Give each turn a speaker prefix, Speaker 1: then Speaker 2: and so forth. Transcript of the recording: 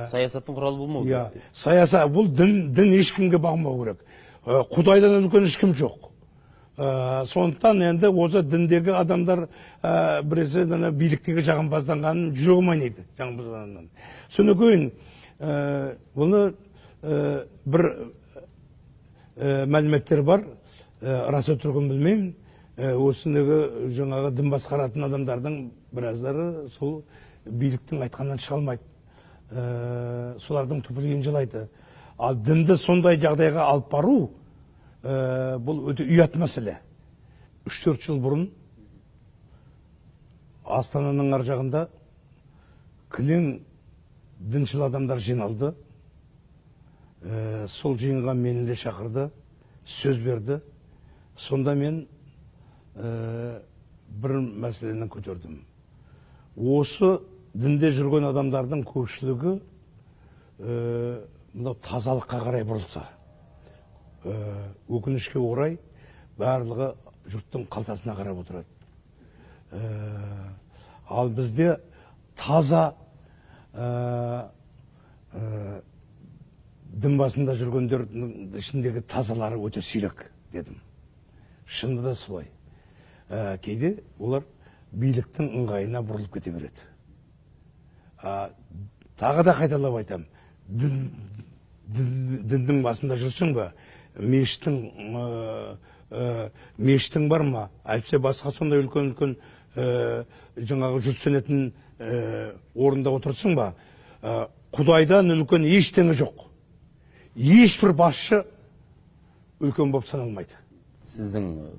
Speaker 1: Саясаттың құралы болмау керек.
Speaker 2: Саясат, бұл дін ешкімге бағынбау керек. Құдайдан үлкен ешкім жоқ. Сондықтан енді осы діндегі адамдар біресе биліктегі жағымпазданғанын жүрегім айнайды. Соны кейін бұны бір мәліметтер бар, рас өтірігін білмеймін. Осындағы жаңағы дін басқаратын адамдардың біраздары сол биліктің айтқанынан шыға алмайды. Солардың түпілген жылайды. Ал дінді сондай жағдайға алып бару бұл өте ұят мәселе. 3-4 жыл бұрын Астананың ар жағында кілең діншіл адамдар жиналды. Сол жиынға мені де шақырды, сөз берді. Сонда мен бір мәселені көтердім. Осы дінде жүрген адамдардың көпшілігі тазалыққа қарай бұрылса, өкінішке орай барлығы жұрттың қалтасына қарап отырады. Ал бізде таза дін басында жүргендердің ішіндегі тазалары өте сирек дедім. Шынында да солай. Кейде олар биліктің ыңғайына бұрылып кете береді. Тағы да қайталап айтам, діндің басында жүрсің ба, мешіттің бар ма, әйтпесе басқа сондай үлкен жаңағы жұрт сенетін орында отырсың ба, Құдайдан үлкен ештеңе жоқ. Ешбір басшы үлкен болып саналмайды.
Speaker 1: Сіздің